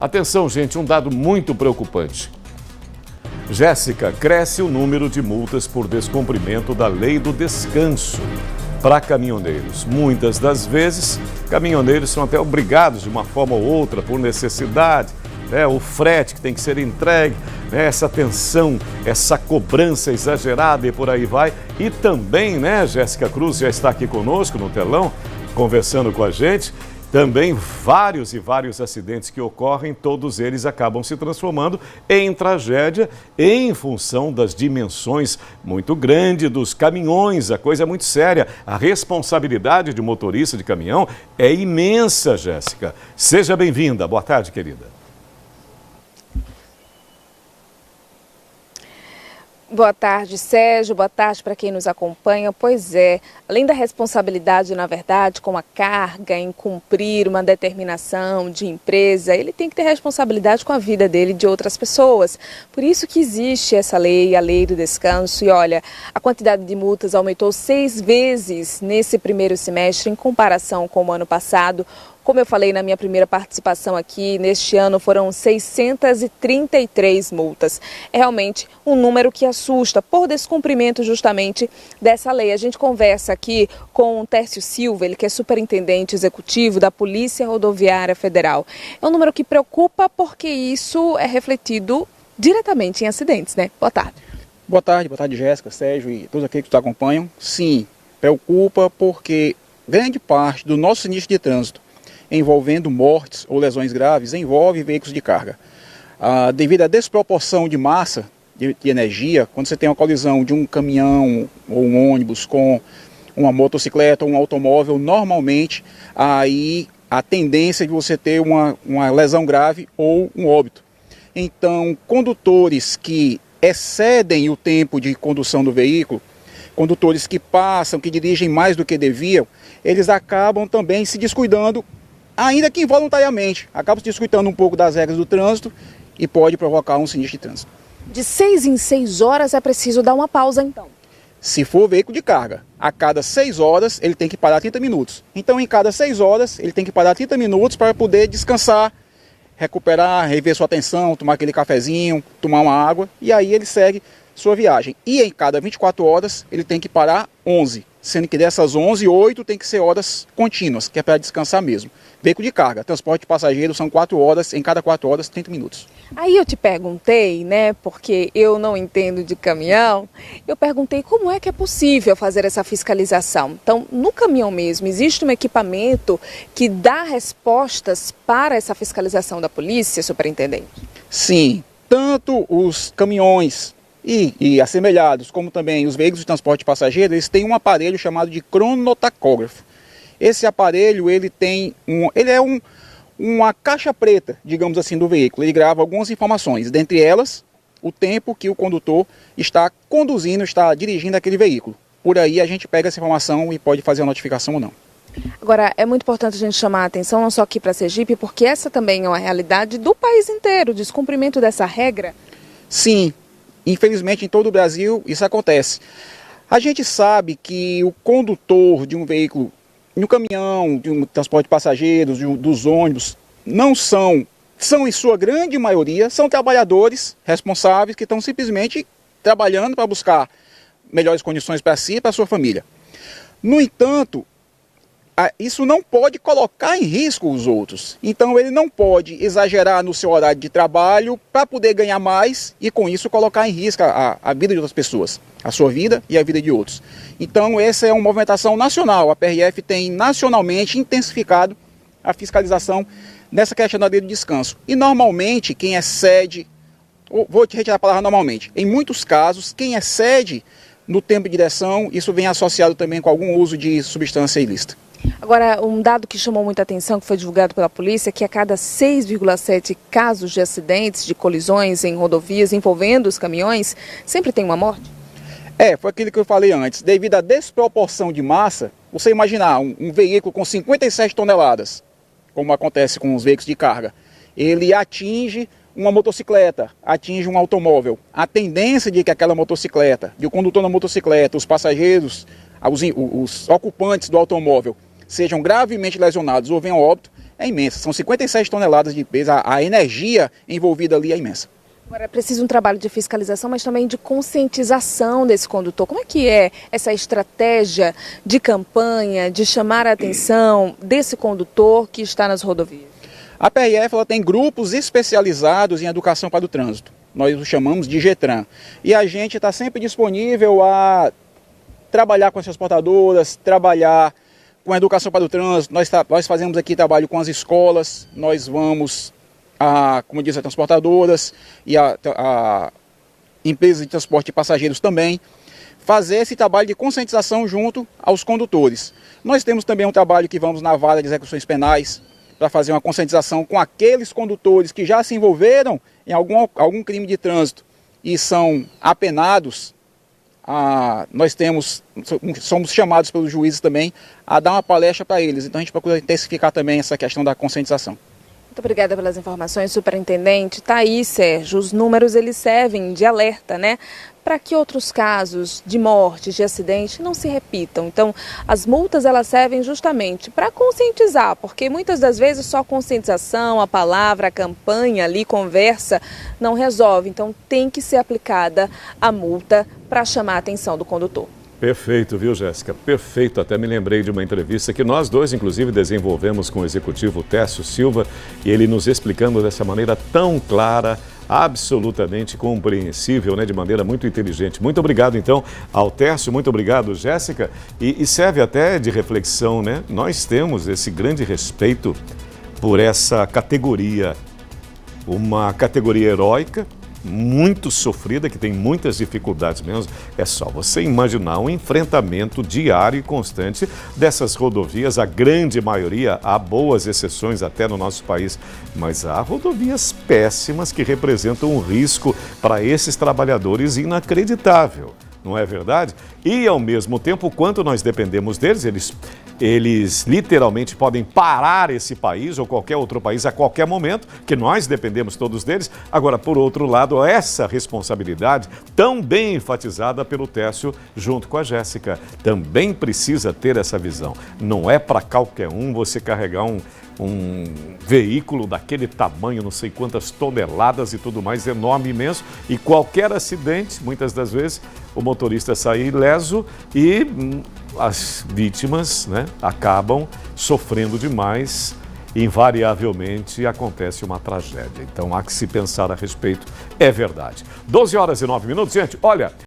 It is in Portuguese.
Atenção, gente, um dado muito preocupante. Jéssica, cresce o número de multas por descumprimento da lei do descanso para caminhoneiros. Muitas das vezes, caminhoneiros são até obrigados de uma forma ou outra, por necessidade, o frete que tem que ser entregue, essa tensão, essa cobrança exagerada e por aí vai. E também, Jéssica Cruz já está aqui conosco no telão, conversando com a gente. Também vários acidentes que ocorrem, todos eles acabam se transformando em tragédia em função das dimensões muito grandes dos caminhões. A coisa é muito séria. A responsabilidade de motorista de caminhão é imensa, Jéssica. Seja bem-vinda. Boa tarde, querida. Boa tarde, Sérgio. Boa tarde para quem nos acompanha. Pois é, além da responsabilidade, na verdade, com a carga em cumprir uma determinação de empresa, ele tem que ter responsabilidade com a vida dele e de outras pessoas. Por isso que existe essa lei, a lei do descanso. E olha, a quantidade de multas aumentou 6 vezes nesse primeiro semestre em comparação com o ano passado. Como eu falei na minha primeira participação aqui, neste ano foram 633 multas. É realmente um número que assusta por descumprimento justamente dessa lei. A gente conversa aqui com o Tércio Silva, ele que é superintendente executivo da Polícia Rodoviária Federal. É um número que preocupa porque isso é refletido diretamente em acidentes, né? Boa tarde. Boa tarde, Jéssica, Sérgio e todos aqueles que nos acompanham. Sim, preocupa porque grande parte do nosso sinistro de trânsito envolvendo mortes ou lesões graves, envolve veículos de carga. Devido à desproporção de massa de energia, quando você tem uma colisão de um caminhão ou um ônibus com uma motocicleta ou um automóvel, normalmente aí a tendência é de você ter uma lesão grave ou um óbito. Então, condutores que excedem o tempo de condução do veículo, condutores que passam, que dirigem mais do que deviam, eles acabam também se descuidando, ainda que involuntariamente, acaba se descuidando um pouco das regras do trânsito e pode provocar um sinistro de trânsito. De 6 em 6 horas é preciso dar uma pausa, então? Se for veículo de carga, a cada 6 horas ele tem que parar 30 minutos. Então, em cada 6 horas, ele tem que parar 30 minutos para poder descansar, recuperar, rever sua atenção, tomar aquele cafezinho, tomar uma água, e aí ele segue sua viagem. E em cada 24 horas, ele tem que parar 11, sendo que dessas 11, 8 tem que ser horas contínuas, que é para descansar mesmo. Veículo de carga, transporte de passageiros, são 4 horas, em cada 4 horas, 30 minutos. Aí eu te perguntei, porque eu não entendo de caminhão, eu perguntei como é que é possível fazer essa fiscalização. Então, no caminhão mesmo, existe um equipamento que dá respostas para essa fiscalização da polícia, superintendente? Sim, tanto os caminhões e assemelhados, como também os veículos de transporte de passageiros, eles têm um aparelho chamado de cronotacógrafo. Esse aparelho, ele é uma caixa preta, digamos assim, do veículo. Ele grava algumas informações, dentre elas, o tempo que o condutor está conduzindo, está dirigindo aquele veículo. Por aí a gente pega essa informação e pode fazer a notificação ou não. Agora, é muito importante a gente chamar a atenção, não só aqui para Sergipe, porque essa também é uma realidade do país inteiro, o descumprimento dessa regra. Sim, infelizmente em todo o Brasil isso acontece. A gente sabe que o condutor de um veículo, de um caminhão, de um transporte de passageiros, dos ônibus, não são em sua grande maioria, são trabalhadores responsáveis que estão simplesmente trabalhando para buscar melhores condições para si e para a sua família. No entanto, isso não pode colocar em risco os outros. Então ele não pode exagerar no seu horário de trabalho para poder ganhar mais e com isso colocar em risco a vida de outras pessoas, a sua vida e a vida de outros. Então essa é uma movimentação nacional. A PRF tem nacionalmente intensificado a fiscalização nessa questão da lei do descanso. E normalmente quem excede, vou te retirar a palavra normalmente, em muitos casos quem excede no tempo de direção, isso vem associado também com algum uso de substância ilícita. Agora, um dado que chamou muita atenção, que foi divulgado pela polícia, é que a cada 6,7 casos de acidentes, de colisões em rodovias envolvendo os caminhões, sempre tem uma morte? Foi aquilo que eu falei antes. Devido à desproporção de massa, você imaginar um veículo com 57 toneladas, como acontece com os veículos de carga, ele atinge uma motocicleta, atinge um automóvel. A tendência de que aquela motocicleta, de o condutor da motocicleta, os passageiros, os ocupantes do automóvel, sejam gravemente lesionados ou venham a óbito, é imensa. São 57 toneladas de peso, a energia envolvida ali é imensa. Agora, é preciso um trabalho de fiscalização, mas também de conscientização desse condutor. Como é que é essa estratégia de campanha, de chamar a atenção desse condutor que está nas rodovias? A PRF ela tem grupos especializados em educação para o trânsito. Nós os chamamos de GETRAN. E a gente está sempre disponível a trabalhar com as transportadoras, trabalhar com a educação para o trânsito. Nós fazemos aqui trabalho com as escolas, nós vamos, como diz, as transportadoras e a empresas de transporte de passageiros também, fazer esse trabalho de conscientização junto aos condutores. Nós temos também um trabalho que vamos na vara de execuções penais, para fazer uma conscientização com aqueles condutores que já se envolveram em algum crime de trânsito e são apenados. Somos chamados pelos juízes também a dar uma palestra para eles. Então a gente procura intensificar também essa questão da conscientização. Muito obrigada pelas informações, superintendente. Tá aí, Sérgio, os números eles servem de alerta, né? Para que outros casos de morte, de acidente não se repitam. Então, as multas elas servem justamente para conscientizar, porque muitas das vezes só conscientização, a palavra, a campanha ali, conversa, não resolve. Então, tem que ser aplicada a multa para chamar a atenção do condutor. Perfeito, viu, Jéssica? Perfeito. Até me lembrei de uma entrevista que nós dois, inclusive, desenvolvemos com o executivo Técio Silva, e ele nos explicando dessa maneira tão clara, absolutamente compreensível, né, de maneira muito inteligente. Muito obrigado, então, ao Técio, muito obrigado, Jéssica. E serve até de reflexão, né? Nós temos esse grande respeito por essa categoria, uma categoria heróica, muito sofrida, que tem muitas dificuldades mesmo. É só você imaginar um enfrentamento diário e constante dessas rodovias. A grande maioria, há boas exceções até no nosso país, mas há rodovias péssimas que representam um risco para esses trabalhadores inacreditável, não é verdade? E ao mesmo tempo, o quanto nós dependemos deles, eles literalmente podem parar esse país ou qualquer outro país a qualquer momento, que nós dependemos todos deles. Agora, por outro lado, essa responsabilidade, tão bem enfatizada pelo Técio junto com a Jéssica, também precisa ter essa visão. Não é para qualquer um você carregar um veículo daquele tamanho, não sei quantas toneladas e tudo mais, enorme imenso, e qualquer acidente, muitas das vezes, o motorista sai ileso e as vítimas, né, acabam sofrendo demais. Invariavelmente acontece uma tragédia. Então há que se pensar a respeito, é verdade. 12 horas e 9 minutos, gente, olha...